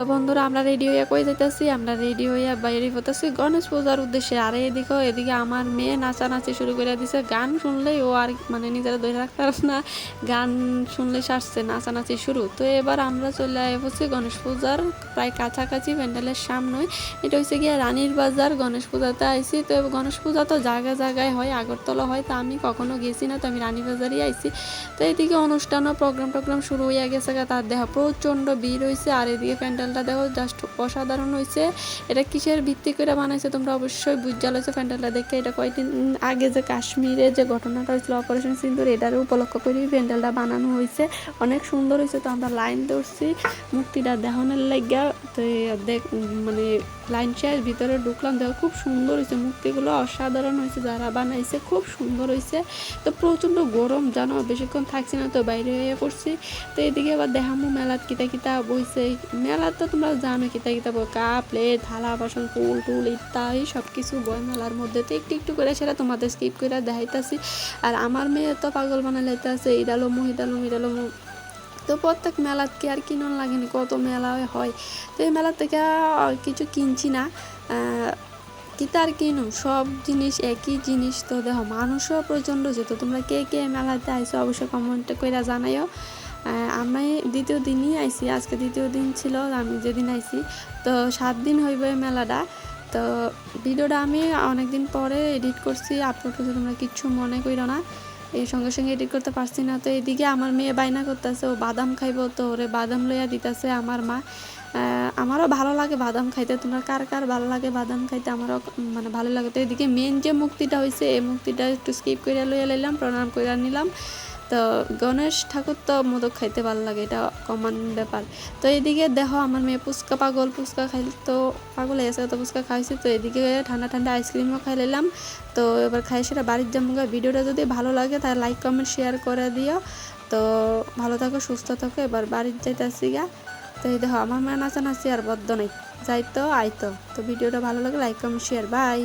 তো বন্ধুরা আমরা রেডি হইয়া কই যাইতাছি, আমরা রেডি হইয়া বাইরে হইতাছি গণেশ পূজার উদ্দেশ্যে। আর এদিকে আমার মেয়ে নাচানাচি শুরু করে দিছে। গান শুনলেই ও আর মানে নিজেরা ধরে রাখতে পারছে না, গান শুনলেই সারছে নাচানাচি শুরু। তো এবার আমরা চলে পড়ছি গণেশ পূজার প্রায় কাছাকাছি প্যান্ডেলের সামনে। এটা হচ্ছে গিয়ে রানীর বাজার। গণেশ পূজাতে আইছি। তো গণেশ পূজা তো জায়গায় জায়গায় হয়, আগরতলা হয়, তো আমি কখনো গেছি না, তো আমি রানী বাজারই আইছি। তো এদিকে অনুষ্ঠানও প্রোগ্রাম শুরু হইয়া গেছে, তার দেহ প্রচণ্ড ভিড় হয়েছে। আর এদিকে প্যান্ডেলটা দেখো জাস্ট অসাধারণ হয়েছে। এটা কিসের ভিত্তি করে বানাইছে তোমরা অবশ্যই বুঝা লইছো প্যান্ডেলটা দেখে। এটা কয়েকদিন আগে যে কাশ্মীরে যে ঘটনাটা হয়েছিল অপারেশন সিন্দুর, এটার উপলক্ষ করেই প্যান্ডেলটা বানানো হয়েছে। অনেক সুন্দর হয়েছে। তো আমরা লাইন ধরছি মূর্তিটা দেখানোর লাগিয়া। তো দেখ মানে লাইন শেষ, ভিতরে ঢুকলাম, দেখো খুব সুন্দর হয়েছে, মূর্তিগুলো অসাধারণ হয়েছে, যারা বানাইছে খুব সুন্দর হয়েছে। তো প্রচণ্ড গরম জানো, বেশিক্ষণ থাকছি না, তো বাইরে হয়ে পড়ছি। তো এদিকে আবার দেখামো মেলাত কিতা কিতা বইছে। মেলাত তো তোমরা জানো কিতা কিতা বই, কাপ প্লেট থালা বাসন ফুল টুল ইত্যাদি সব কিছু বই মেলার মধ্যে। তো একটু একটু করে সেটা তোমাদের স্কিপ করে দেখাইতাছি। আর আমার মেয়ে তো পাগল বানাইতে আছে, ইডালমু ইডালমু। তো প্রত্যেক মেলাত কি আর কিনন লাগেনি, কত মেলা হয়। তো এই মেলা থেকে কিছু কিনছি না, কিতা আর কিনো, সব জিনিস একই জিনিস। তো দেখো মানুষও প্রচণ্ড যেত। তোমরা কে কে মেলাতে আইসো অবশ্যই কমেন্টে কইরা জানাইও। আমি দ্বিতীয় দিনই আইছি, আজকে দ্বিতীয় দিন ছিল আমি যেদিন আইছি। তো 7 দিন হইবে মেলাটা। তো ভিডিওটা আমি অনেক দিন পরে এডিট করছি, আপলোড করছি, তোমরা কিচ্ছু মনে করো না, এই সঙ্গে সঙ্গে এডিট করতে পারছি না। তো এদিকে আমার মেয়ে বায়না করতেছে, ও বাদাম খাইব, তো ওরে বাদাম লইয়া দিতেছে আমার মা। আমারও ভালো লাগে বাদাম খাইতে, তোমরা কার কার ভালো লাগে বাদাম খাইতে, আমারও মানে ভালো লাগে। তো এদিকে মেন যে মুক্তিটা হয়েছে, এই মুক্তিটা একটু স্কিপ করে লইয়া লাইলাম, প্রণাম করে নিলাম। তো গণেশ ঠাকুর তো মোদক খাইতে ভালো লাগে, এটা কমন ব্যাপার। তো এদিকে দেখো আমার মেয়ে ফুচকা পাগল, ফুচকা খাইলে তো পাগল হয়ে গেছে, তো ফুচকা খাইছি। তো এদিকে ঠান্ডা ঠান্ডা আইসক্রিমও খাই নিলাম। তো এবার খাই সেটা বাড়ির জামুগা। ভিডিওটা যদি ভালো লাগে তাহলে লাইক কমেন্ট শেয়ার করে দিও। তো ভালো থাকো সুস্থ থাকো, এবার বাড়ির যাইতেছি গা। তো এই দেখো আমার মেয়ে নাচানাচি আর বদ্ধ নাই, যাইতো আইতো। তো ভিডিওটা ভালো লাগে লাইক কমেন্ট শেয়ার, বাই।